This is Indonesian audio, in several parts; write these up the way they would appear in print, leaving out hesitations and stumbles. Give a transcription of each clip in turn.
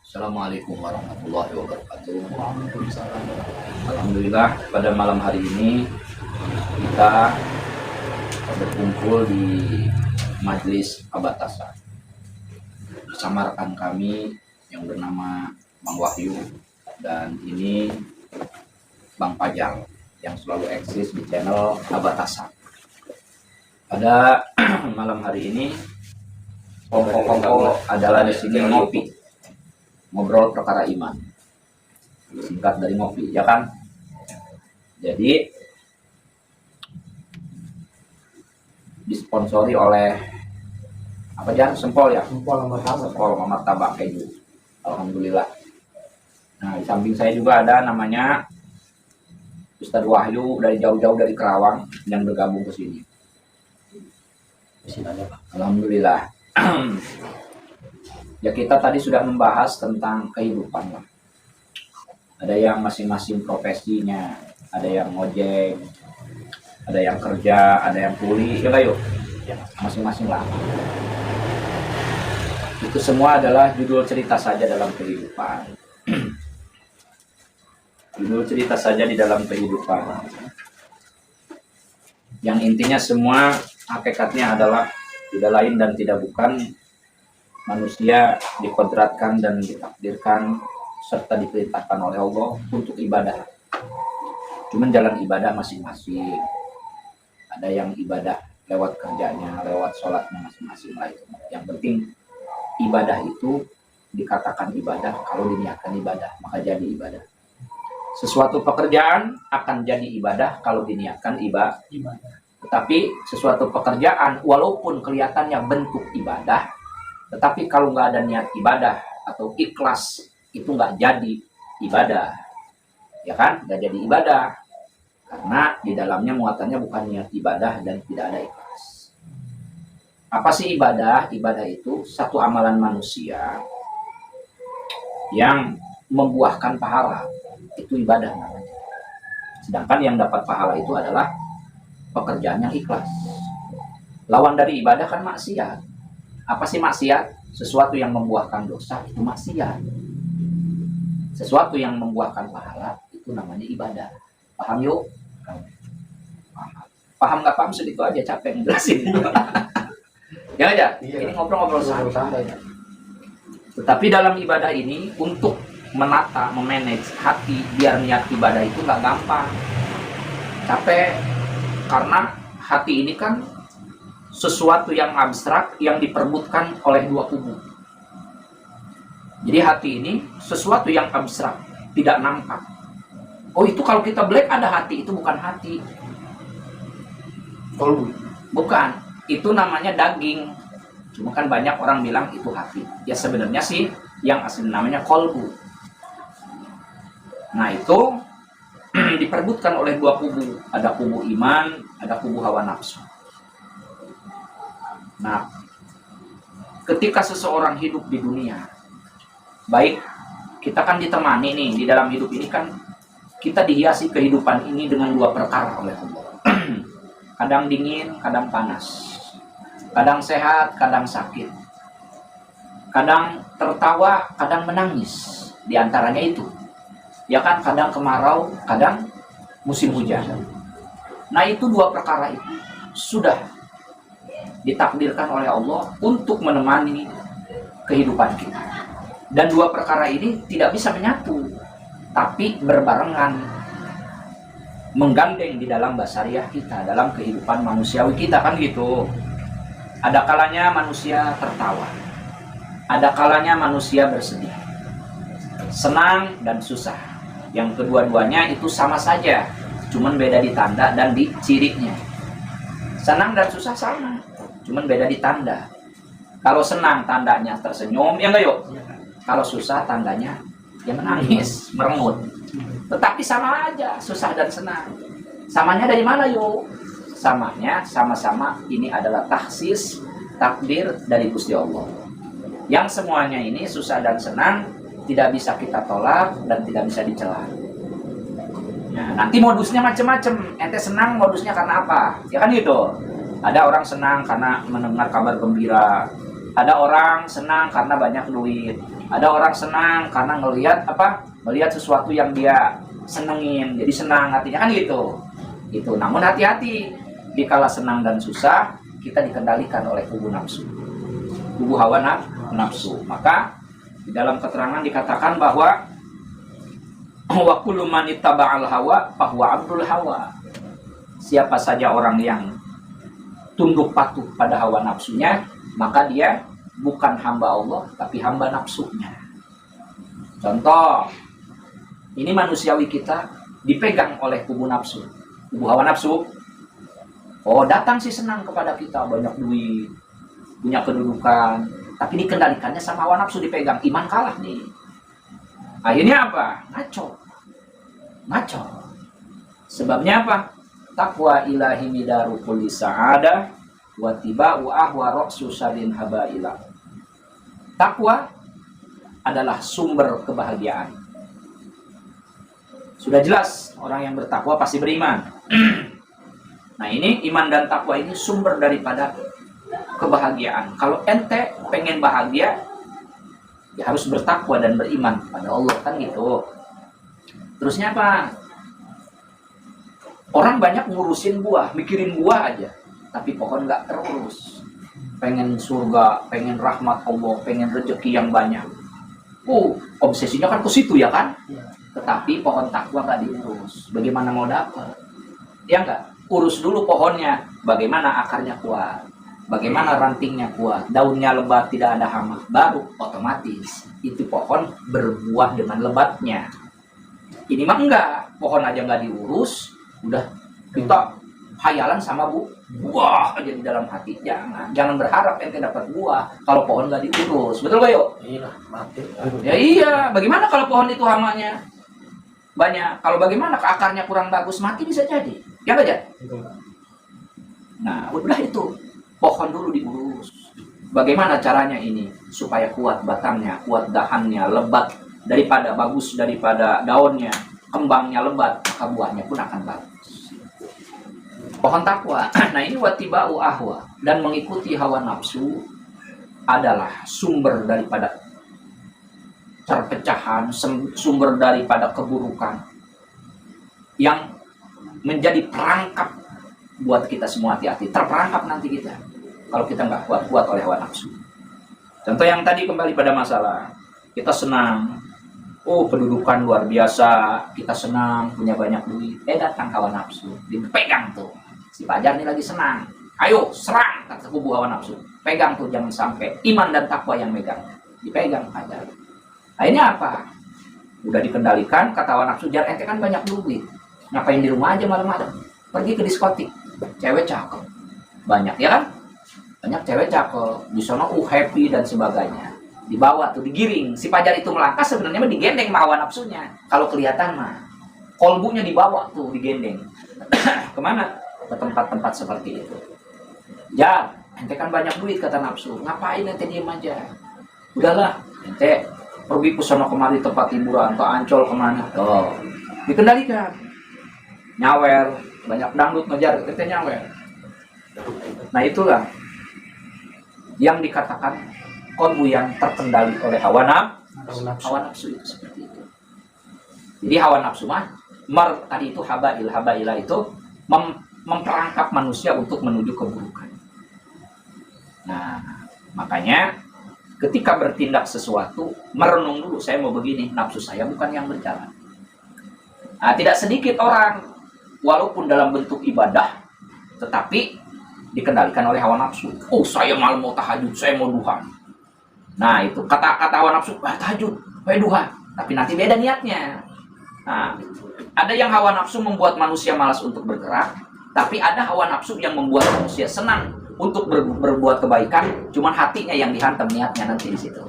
Assalamualaikum warahmatullahi wabarakatuh. Alhamdulillah pada malam hari ini kita berkumpul di Majelis Abatasa bersama rekan kami yang bernama Bang Wahyu dan ini Bang Pajang yang selalu eksis di channel Abatasa. Pada malam hari ini pokok-pokok adalah di sini ngobrol perkara iman, singkat dari ngopi, ya kan? Jadi disponsori oleh apa aja? Sempol ya? Sempol martabak keju. Alhamdulillah. Nah, di samping saya juga ada namanya Ustadz Wahyu dari jauh-jauh dari Kerawang yang bergabung ke sini. Alhamdulillah. Ya, kita tadi sudah membahas tentang kehidupan lah. Ada yang masing-masing profesinya, ada yang ngojek, ada yang kerja, ada yang kuli, ya yuk, ya, masing-masing lah. Itu semua adalah judul cerita saja dalam kehidupan. Judul cerita saja di dalam kehidupan. Yang intinya semua hakikatnya adalah tidak lain dan tidak bukan manusia dikodratkan dan ditakdirkan serta diperintahkan oleh Allah untuk ibadah. Cuman jalan ibadah masing-masing. Ada yang ibadah lewat kerjanya, lewat sholatnya masing-masing lah itu. Yang penting ibadah itu dikatakan ibadah kalau diniatkan ibadah, maka jadi ibadah. Sesuatu pekerjaan akan jadi ibadah kalau diniatkan ibadah. Tetapi sesuatu pekerjaan walaupun kelihatannya bentuk ibadah, tetapi kalau nggak ada niat ibadah atau ikhlas, itu nggak jadi ibadah. Ya kan? Nggak jadi ibadah. Karena di dalamnya muatannya bukan niat ibadah dan tidak ada ikhlas. Apa sih ibadah? Ibadah itu satu amalan manusia yang membuahkan pahala. Itu ibadah namanya. Sedangkan yang dapat pahala itu adalah pekerjaan yang ikhlas. Lawan dari ibadah kan maksiat. Apa sih maksiat? Sesuatu yang membuahkan dosa itu maksiat. Sesuatu yang membuahkan pahala itu namanya ibadah. Paham yuk? Paham nggak paham segitu aja, capek ngejelasin. Ya aja. Ini ngobrol-ngobrol santai. Tetapi dalam ibadah ini untuk menata, memanage hati biar niat ibadah itu nggak gampang. Capek karena hati ini kan sesuatu yang abstrak yang diperbutkan oleh dua kubu. Jadi hati ini sesuatu yang abstrak, tidak nampak. Oh, itu kalau kita black ada hati, itu bukan hati. Kolbu. Bukan, itu namanya daging. Cuma kan banyak orang bilang itu hati. Ya sebenarnya sih yang asli namanya kolbu. Nah, itu diperbutkan oleh dua kubu. Ada kubu iman, ada kubu hawa nafsu. Nah, ketika seseorang hidup di dunia, baik kita kan ditemani nih di dalam hidup ini kan kita dihiasi kehidupan ini dengan dua perkara oleh Allah. Kadang dingin, kadang panas. Kadang sehat, kadang sakit. Kadang tertawa, kadang menangis. Di antaranya itu. Ya kan, kadang kemarau, kadang musim hujan. Nah, itu dua perkara itu sudah ditakdirkan oleh Allah untuk menemani kehidupan kita. Dan dua perkara ini tidak bisa menyatu, tapi berbarengan, menggandeng di dalam basariah kita, dalam kehidupan manusiawi kita kan gitu. Ada kalanya manusia tertawa, ada kalanya manusia bersedih, senang dan susah. Yang kedua-duanya itu sama saja, cuman beda di tanda dan di cirinya. Senang dan susah sama, cuman beda di tanda. Kalau senang tandanya tersenyum, ya enggak yuk? Kalau susah tandanya ya menangis, meremut. Tetapi sama aja, susah dan senang. Samanya dari mana yuk? Samanya sama-sama ini adalah taksis, takdir dari Gusti Allah. Yang semuanya ini susah dan senang tidak bisa kita tolak dan tidak bisa dicela. Nah, nanti modusnya macam-macam. Ente senang modusnya karena apa? Ya kan gitu. Ada orang senang karena mendengar kabar gembira. Ada orang senang karena banyak duit. Ada orang senang karena ngelihat apa? Melihat sesuatu yang dia senengin, jadi senang hatinya kan gitu. Itu. Namun hati-hati, dikala senang dan susah kita dikendalikan oleh kubu nafsu, kubu hawa nafsu. Maka di dalam keterangan dikatakan bahwa wa kullu man ittaba'al hawa fahuwa abdul hawa. Siapa saja orang yang tunduk patuh pada hawa nafsunya, maka dia bukan hamba Allah tapi hamba nafsunya. Contoh, ini manusiawi kita dipegang oleh kubu nafsu, kubu hawa nafsu. Oh, datang sih senang kepada kita, banyak duit, punya kedudukan, tapi dikendalikannya sama hawa nafsu, dipegang, iman kalah nih. Akhirnya apa? Ngaco. Sebabnya apa? Taqwa ilahi midaru kulli sa'adah wa tiba'u ahwa ra'su syarrin habaila. Takwa adalah sumber kebahagiaan. Sudah jelas, orang yang bertakwa pasti beriman. Nah, ini iman dan takwa ini sumber daripada kebahagiaan. Kalau ente pengen bahagia, ya harus bertakwa dan beriman pada Allah, kan gitu. Terusnya apa? Orang banyak ngurusin buah, mikirin buah aja, tapi pohon nggak terurus. Pengen surga, pengen rahmat Allah, pengen rezeki yang banyak. Obsesinya kan ke situ ya kan? Tetapi pohon takwa nggak diurus. Bagaimana mau dapat? Ya nggak? Urus dulu pohonnya. Bagaimana akarnya kuat? Bagaimana rantingnya kuat? Daunnya lebat, tidak ada hama. Baru otomatis itu pohon berbuah dengan lebatnya. Ini mah enggak. Pohon aja nggak diurus, udah kita hayalan sama buah aja di dalam hati. Jangan berharap ente dapat buah kalau pohon nggak diurus. Betul gak yuk? Iya, mati. Ya iya. Bagaimana kalau pohon itu hamanya banyak? Kalau bagaimana akarnya kurang bagus, mati bisa jadi. Ya nggak ya? Nah, udah itu. Pohon dulu diurus. Bagaimana caranya ini supaya kuat batangnya, kuat dahannya, lebat daripada bagus daripada daunnya, kembangnya lebat, maka buahnya pun akan bagus. Pohon takwa. Nah, ini watiba'u ahwa, dan mengikuti hawa nafsu adalah sumber daripada perpecahan, sumber daripada keburukan yang menjadi perangkap buat kita semua. Hati-hati, terperangkap nanti kita kalau kita nggak kuat oleh hawa nafsu. Contoh yang tadi, kembali pada masalah kita senang, kedudukan luar biasa, kita senang punya banyak duit, datang hawa nafsu, dipegang tuh. Si Fajar ini lagi senang, ayo serang, kata kubu hawa nafsu, pegang tuh, jangan sampai iman dan takwa yang megang, dipegang Fajar. Akhirnya apa? Udah dikendalikan, kata hawa nafsu, Jar, ente kan banyak duit, ngapain di rumah aja malam-malam, pergi ke diskotik, cewek cakep banyak, ya kan? Banyak cewek cakep di sana, happy dan sebagainya, dibawa tuh, digiring. Si Fajar itu melangkah, sebenarnya mah digendeng sama hawa nafsunya. Kalau kelihatan mah kolbunya dibawa tuh, digendeng. Kemana? Ke tempat-tempat seperti itu. Ya, ente kan banyak duit, kata nafsu, ngapain ente diem aja? Udahlah, ente pergi ke sana kemari tempat hiburan, ke Ancol kemana? Tuh, dikendalikan. Nyawer, banyak dangdut ngejar, ente nyawer. Nah, itulah yang dikatakan kolbu yang terkendali oleh hawa nafsu itu seperti itu. Jadi hawa nafsu mah tadi itu habaila itu memperangkap manusia untuk menuju keburukan. Nah, makanya ketika bertindak sesuatu, merenung dulu, saya mau begini, nafsu saya bukan yang berjalan. Nah, tidak sedikit orang walaupun dalam bentuk ibadah, tetapi dikendalikan oleh hawa nafsu. Saya malam mau tahajud, saya mau duha. Nah, itu kata hawa nafsu, tahajud, duha, tapi nanti beda niatnya. Nah, ada yang hawa nafsu membuat manusia malas untuk bergerak, tapi ada hawa nafsu yang membuat manusia senang untuk berbuat kebaikan, cuman hatinya yang dihantam, niatnya nanti di situ.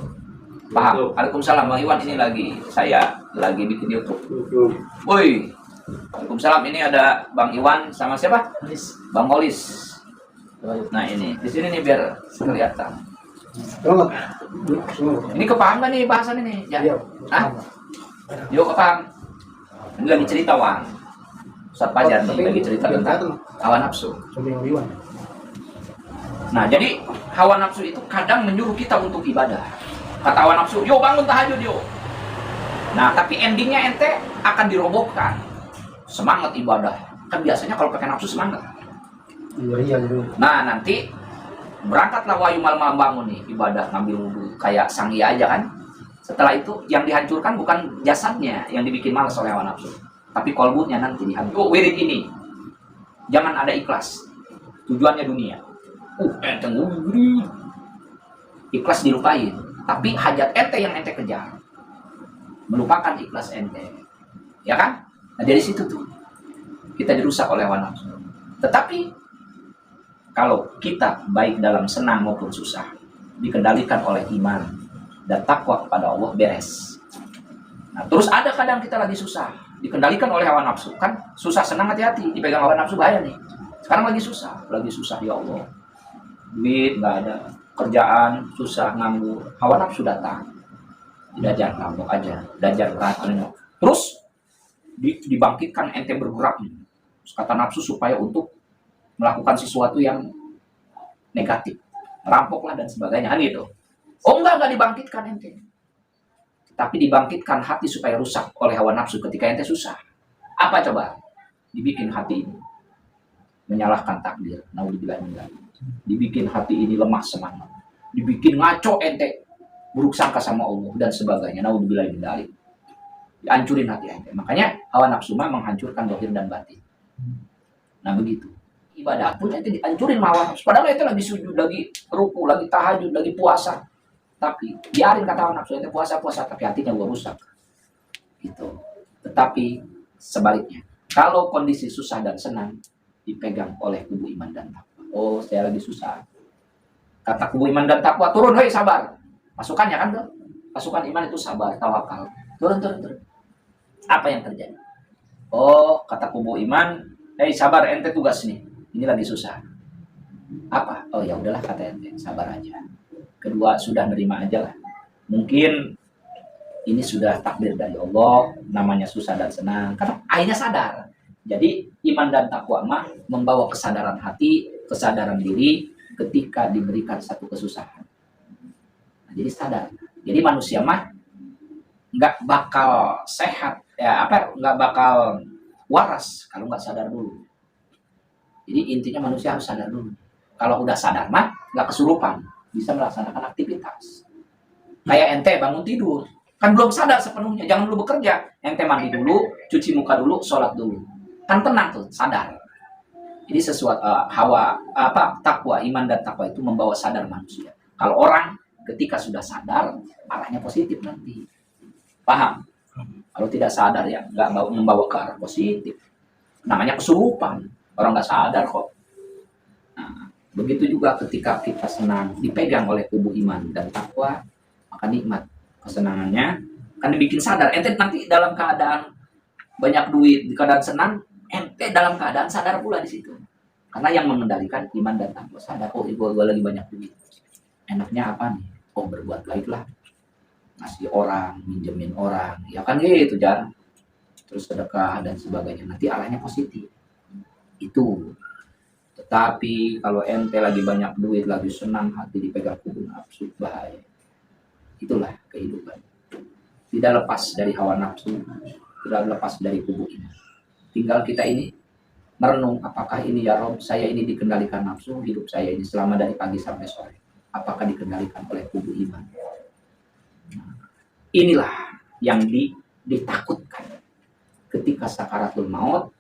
Paham? Waalaikumsalam, Bang Iwan, ini saya lagi bikin YouTube. Woi, waalaikumsalam, ini ada Bang Iwan sama siapa? Bang Olis. Nah, ini di sini nih biar kelihatan. Ini kepaham gak nih bahasan ini? Ya. Yuk kepaham. Ini lagi cerita, Wan. Ustaz Fajar nih lagi cerita tentang hawa nafsu. Nah, jadi hawa nafsu itu kadang menyuruh kita untuk ibadah. Kata hawa nafsu, yo bangun tahajud yo. Nah, tapi endingnya ente akan dirobohkan. Semangat ibadah. Kan biasanya kalau pakai nafsu semangat. Iya dulu. Nah, nanti berangkatlah wahyu malam-malam bangun nih, ibadah ngambil wudhu kayak sang iya aja kan. Setelah itu yang dihancurkan bukan jasadnya yang dibikin malas oleh hawa nafsu, tapi kolbunya nanti dihancur. Oh, wirid ini jangan ada ikhlas. Tujuannya dunia. Ente ikhlas dilupain, tapi hajat ente yang ente kejar. Melupakan ikhlas ente. Ya kan? Nah, dari situ tuh kita dirusak oleh hawa nafsu. Tetapi kalau kita baik dalam senang maupun susah, dikendalikan oleh iman dan takwa kepada Allah, beres. Nah, terus ada kadang kita lagi susah, dikendalikan oleh hawa nafsu. Kan susah senang hati-hati, dipegang hawa nafsu bahaya nih. Sekarang lagi susah ya Allah. Duit nggak ada, kerjaan susah, nganggur. Hawa nafsu datang. Didajar ngambek aja, dajar racun. Terus dibangkitkan ente bergerak nih. Kata nafsu supaya untuk melakukan sesuatu yang negatif, merampoklah dan sebagainya kan gitu. Oh enggak dibangkitkan ente, tapi dibangkitkan hati supaya rusak oleh hawa nafsu ketika ente susah. Apa coba? Dibikin hati ini menyalahkan takdir, naudzubillah, dibikin hati ini lemah semangat, dibikin ngaco ente, buruk sangka sama Allah dan sebagainya, naudzubillah, dihancurin hati ente. Makanya hawa nafsu menghancurkan zahir dan batin. Nah begitu. Ibadah pun ente dihancurin hawa nafsu. Padahal ente lagi sujud, lagi ruku, lagi tahajud, lagi puasa. Tapi biarin kata hawa nafsu, ente puasa, tapi hatinya gua rusak. Gitu. Tetapi sebaliknya, kalau kondisi susah dan senang dipegang oleh kubu iman dan takwa. Oh, saya lagi susah. Kata kubu iman dan takwa, turun, hei sabar. Pasukannya kan tuh. Pasukan iman itu sabar, tawakal. Turun. Apa yang terjadi? Oh, kata kubu iman, hei sabar, ente tugas nih. Ini lagi susah. Apa? Oh ya udahlah kata ente, sabar aja. Kedua, sudah nerima aja lah. Mungkin ini sudah takdir dari Allah, namanya susah dan senang. Karena akhirnya sadar. Jadi iman dan takwa mah membawa kesadaran hati, kesadaran diri ketika diberikan satu kesusahan. Nah, jadi sadar. Jadi manusia mah nggak bakal sehat, nggak bakal waras kalau nggak sadar dulu. Jadi intinya manusia harus sadar dulu. Kalau udah sadar mah nggak kesurupan, bisa melaksanakan aktivitas. Kayak ente bangun tidur, kan belum sadar sepenuhnya, jangan dulu bekerja. Ente mandi dulu, cuci muka dulu, sholat dulu. Kan tenang tuh, sadar. Jadi sesuatu takwa, iman dan takwa itu membawa sadar manusia. Kalau orang ketika sudah sadar, arahnya positif nanti. Paham? Kalau tidak sadar ya nggak membawa ke arah positif. Namanya kesurupan. Orang nggak sadar kok. Nah, begitu juga ketika kita senang, dipegang oleh kubu iman dan takwa, maka nikmat kesenangannya kan dibikin sadar. Ente nanti dalam keadaan banyak duit, di keadaan senang, ente dalam keadaan sadar pula di situ. Karena yang mengendalikan iman dan takwa sadar. Oh, gue lagi banyak duit. Enaknya apa nih? Oh, berbuat baiklah. Ngasih orang, minjemin orang, ya kan gitu jarang. Terus sedekah dan sebagainya. Nanti arahnya positif. Itu. Tetapi kalau ente lagi banyak duit, lagi senang hati dipegang kubu nafsu, bahaya. Itulah kehidupan. Tidak lepas dari hawa nafsu, tidak lepas dari kubu ini. Tinggal kita ini merenung, apakah ini ya Rob, saya ini dikendalikan nafsu, hidup saya ini selama dari pagi sampai sore. Apakah dikendalikan oleh kubu iman? Nah, inilah yang ditakutkan ketika sakaratul maut.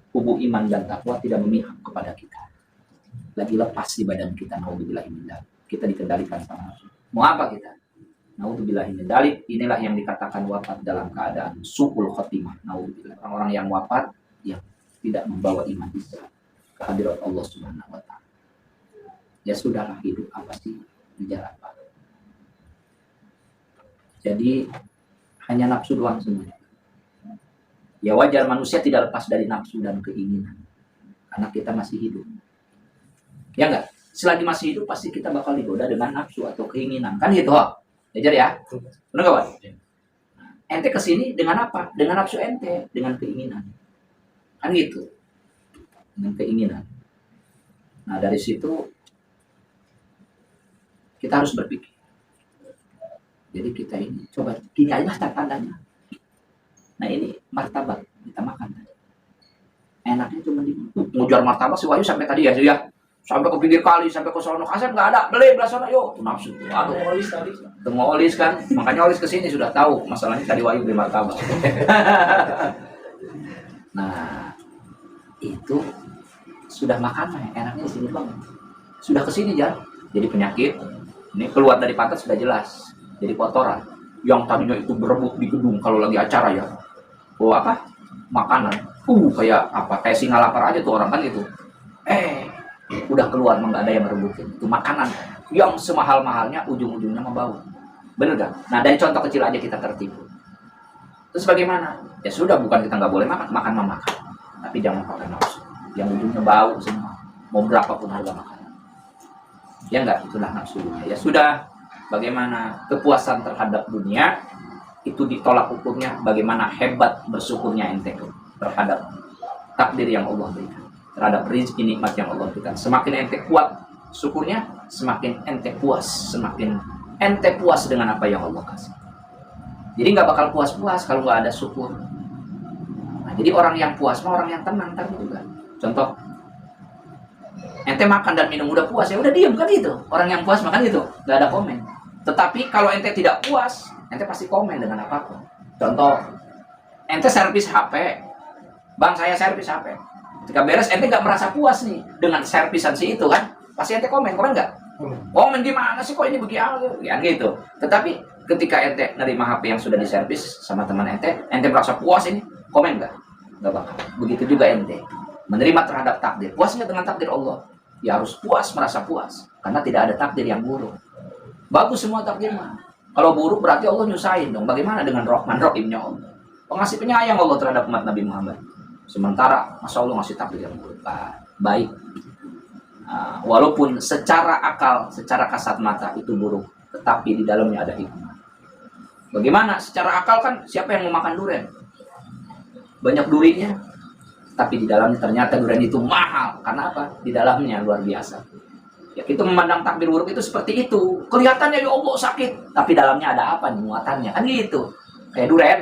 Kubu iman dan takwa tidak memihak kepada kita. Lagi lepas di badan kita, naudzubillah, kita dikendalikan sama nafsu. Mau apa kita? Naudzubillah, inilah yang dikatakan wafat dalam keadaan su'ul khotimah. Naudzubillah, orang-orang yang wafat yang tidak membawa iman Islam ke hadirat Allah Subhanahu wa taala. Ya sudahlah, hidup apa sih? Ngejar apa? Jadi hanya nafsu doang semuanya. Ya wajar manusia tidak lepas dari nafsu dan keinginan. Karena kita masih hidup. Ya enggak? Selagi masih hidup pasti kita bakal digoda dengan nafsu atau keinginan. Kan gitu, Hok? Wajar ya? Benar kawan? Ente kesini dengan apa? Dengan nafsu ente, dengan keinginan. Kan gitu. Dengan keinginan. Nah dari situ kita harus berpikir. Jadi kita ini coba gini aja tandanya. Nah ini martabak kita makan. Enaknya cuma di ngejar martabak si Wahyu sampai tadi ya, sampai ke pinggir kali, sampai ke sono kasep nggak ada, beli belah sono yuk, nafsu. Aduh, olis kan, makanya olis kesini sudah tahu masalahnya tadi Wahyu beli martabak. Nah itu sudah makan enaknya di sini bang, sudah kesini ya, jadi penyakit. Ini keluar dari pantat sudah jelas, jadi kotoran. Yang tadinya itu berebut di gedung kalau lagi acara ya, makanan, kayak singa lapar aja tuh orang kan itu. Udah keluar nggak ada yang merebutin. Itu makanan yang semahal-mahalnya ujung-ujungnya membau. Bener gak? Nah dari contoh kecil aja kita tertipu. Terus bagaimana? Ya sudah, bukan kita nggak boleh makan memakan, tapi jangan pakai nafsu. Yang ujungnya bau semua. Mau berapapun harga makanan. Ya enggak, itulah nafsu dunia. Ya sudah, bagaimana kepuasan terhadap dunia itu ditolak ukurnya, bagaimana hebat bersyukurnya ente terhadap takdir yang Allah berikan, terhadap rezeki nikmat yang Allah berikan. Semakin ente kuat syukurnya, semakin ente puas, semakin ente puas dengan apa yang Allah kasih. Jadi nggak bakal puas-puas kalau nggak ada syukur. Nah, jadi orang yang puas mah orang yang tenang kan juga. Contoh, ente makan dan minum udah puas, ya udah diam kan itu. Orang yang puas makan itu, nggak ada komen. Tetapi kalau ente tidak puas, ente pasti komen dengan apapun. Contoh, ente servis HP, bang saya servis HP. Ketika beres, ente nggak merasa puas nih dengan servisan si itu kan, pasti ente komen nggak? Komen gimana sih kok ini begini? Ya gitu. Tetapi ketika ente nerima HP yang sudah diservis sama teman ente merasa puas ini, komen nggak? Nggak bakal. Begitu juga ente menerima terhadap takdir. Puasnya dengan takdir Allah. Ya harus puas, merasa puas. Karena tidak ada takdir yang buruk. Bagus semua takdir mah. Kalau buruk berarti Allah nyusahin dong. Bagaimana dengan Rahman Rahimnya Allah? Pengasih penyayang Allah terhadap umat Nabi Muhammad. Sementara Masya Allah ngasih takdir yang buruk. Baik. Walaupun secara akal, secara kasat mata itu buruk, tetapi di dalamnya ada hikmah. Bagaimana? Secara akal kan siapa yang mau makan durian? Banyak durinya, tapi di dalamnya ternyata durian itu mahal. Karena apa? Di dalamnya luar biasa. Ya, kita memandang takdir buruk itu seperti itu. Kelihatannya ya Allah sakit, tapi dalamnya ada apa nih muatannya? Kan gitu. Kayak durian.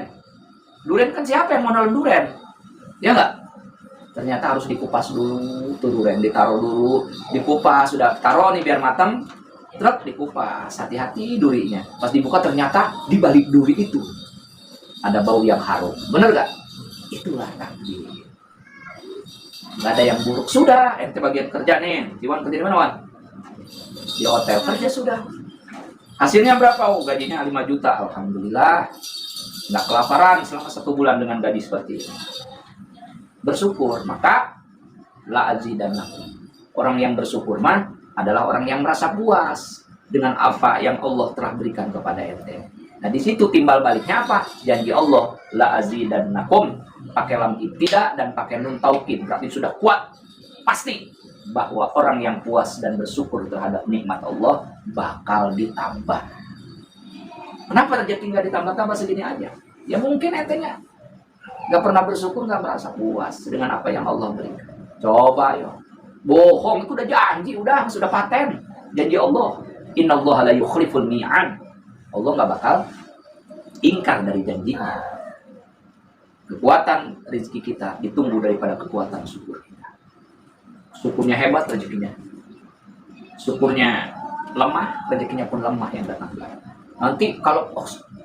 Durian kan siapa yang mau nolong durian? Ya enggak? Ternyata harus dikupas dulu, tuh durian ditaruh dulu, dikupas, sudah taruh nih biar matang, truk dikupas, hati-hati durinya. Pas dibuka ternyata di balik duri itu ada bau yang harum, bener gak? Itulah takdir. Gak ada yang buruk. Sudah, ente bagian kerja nih. Iwan kerja di mana, Wan? Di hotel kerja sudah. Hasilnya berapa? Oh, gajinya 5 juta. Alhamdulillah. Nggak kelaparan selama 1 bulan dengan gaji seperti ini. Bersyukur, maka la azidannakum. Orang yang bersyukur mah adalah orang yang merasa puas dengan apa yang Allah telah berikan kepada ente. Nah, di situ timbal baliknya apa? Janji Allah, la azidannakum, pakai lam ibtida dan pakai nun taukid, berarti sudah kuat pasti bahwa orang yang puas dan bersyukur terhadap nikmat Allah bakal ditambah. Kenapa rezeki nggak ditambah-tambah segini aja? Ya mungkin entenya nggak pernah bersyukur, nggak merasa puas dengan apa yang Allah berikan. Coba yo, bohong itu udah janji, sudah paten. Janji Allah, innallaha la yukhliful mi'ad. Allah nggak bakal ingkar dari janjinya. Kekuatan rezeki kita ditunggu daripada kekuatan syukur kita. Syukurnya hebat, rezekinya. Syukurnya lemah, rezekinya pun lemah yang datang. Nanti kalau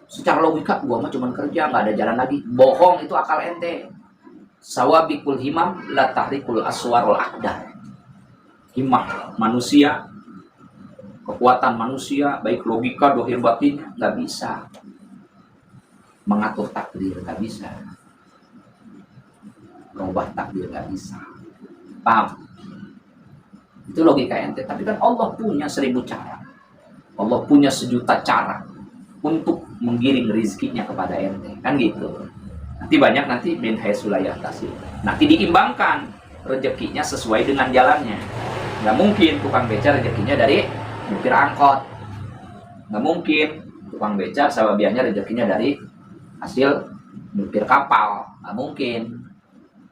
secara logika gua mah cuma kerja, nggak ada jalan lagi. Bohong, itu akal ente. Sawabikul himam la tahrikul aswarul aqdah. Himah manusia, kekuatan manusia, baik logika, dohir batin, nggak bisa mengatur takdir, nggak bisa merubah takdir, nggak bisa. Paham? Itu logika ente. Tapi kan Allah punya 1000 cara. Allah punya 1.000.000 cara untuk menggiring rezekinya kepada ente, kan gitu. Nanti banyak min haitsulayah tasib. Nanti diimbangkan rezekinya sesuai dengan jalannya. Nggak mungkin tukang beca rezekinya dari nyupir angkot. Nggak mungkin tukang beca sawabiannya rezekinya dari hasil nyupir kapal. Nggak mungkin.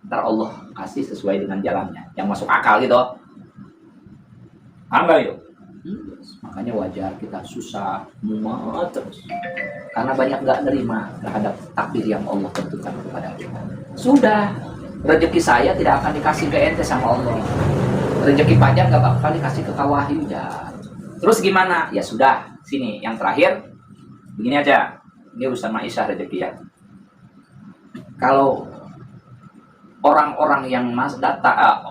Ntar Allah kasih sesuai dengan jalannya, yang masuk akal gitu. Paham nggak yuk? Makanya wajar kita susah, mumet terus. Karena banyak nggak nerima terhadap takdir yang Allah tentukan kepada kita. Sudah, rezeki saya tidak akan dikasih ke ente sama Allah. Rezeki pajak nggak bakal dikasih ke Kawahyu ya. Terus gimana? Ya sudah, sini yang terakhir. Begini aja, ini urusan Maisha rezeki ya. Kalau orang-orang yang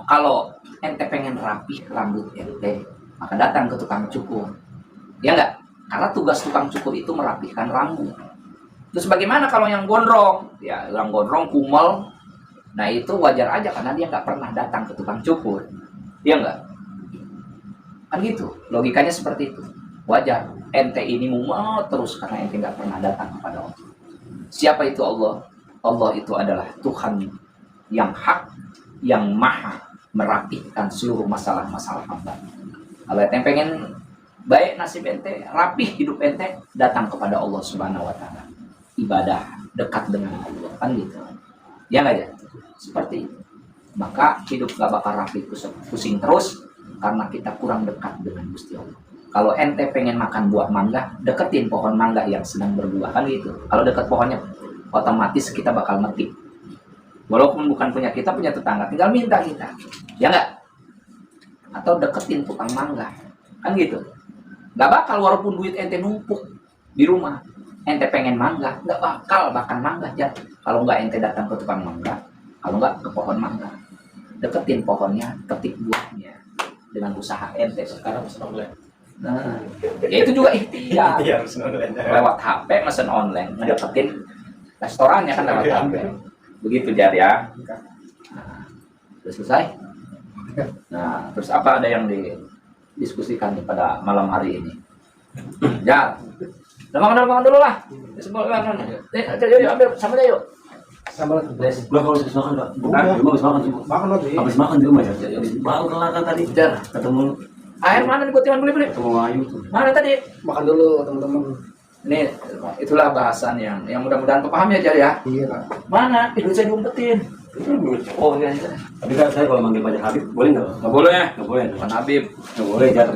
kalau ente pengen rapi rambut ente, maka datang ke tukang cukur. Ya enggak? Karena tugas tukang cukur itu merapihkan rambut. Terus bagaimana kalau yang gondrong? Ya, yang gondrong kumel. Nah, itu wajar aja karena dia nggak pernah datang ke tukang cukur. Iya enggak? Kan gitu. Logikanya seperti itu. Wajar. Ente ini mumet terus karena ente nggak pernah datang kepada Allah. Siapa itu Allah? Allah itu adalah Tuhan yang hak, yang maha merapihkan seluruh masalah-masalah hamba. Kalau ente pengen baik nasib ente, rapih hidup ente, datang kepada Allah Subhanahu wa taala. Ibadah dekat dengan Allah, kan gitu. Ya enggak ya? Seperti itu. Maka hidup gak bakal rapi pusing terus karena kita kurang dekat dengan Gusti Allah. Kalau ente pengen makan buah mangga, deketin pohon mangga yang sedang berbuah, kan gitu. Kalau dekat pohonnya, otomatis kita bakal metik. Walaupun bukan punya kita, punya tetangga, tinggal minta kita. Ya enggak? Atau deketin tukang mangga, kan gitu. Gak bakal walaupun duit ente numpuk di rumah, ente pengen mangga, gak bakal makan mangga ya. Kalau nggak ente datang ke tukang mangga, kalau nggak ke pohon mangga, deketin pohonnya, ketik buahnya dengan usaha ente. Sekarang pesen online. Nah, ya itu juga ikhtiar. Iya, pesen online. Lewat HP pesen online, ngedeketin restorannya kan lewat HP. Begitu Jar ya. Nah, sudah selesai. Nah, terus apa ada yang didiskusikan pada malam hari ini? Ya, makan dulu lah. Semua makan. Yuk, ambil sama aja yuk. Sama lagi. Gua kalau habis makan, Pak. Bukan, gua habis makan juga. Makan lagi. Habis makan di rumah ya. Baru kelar kan tadi. Jar, Ketemu air mana nih buat yang beli-beli? Ayu tuh. Mana tadi? Makan dulu teman-teman. Ini itulah bahasan yang mudah-mudahan kepaham ya Jar ya. Iya, Pak. Mana? Itu saya diumpetin. Oh iya. Tapi kan saya kalau manggil Pak Habib boleh nggak? Nggak boleh. Nggak boleh. Bukan Habib. Nggak boleh, Jar.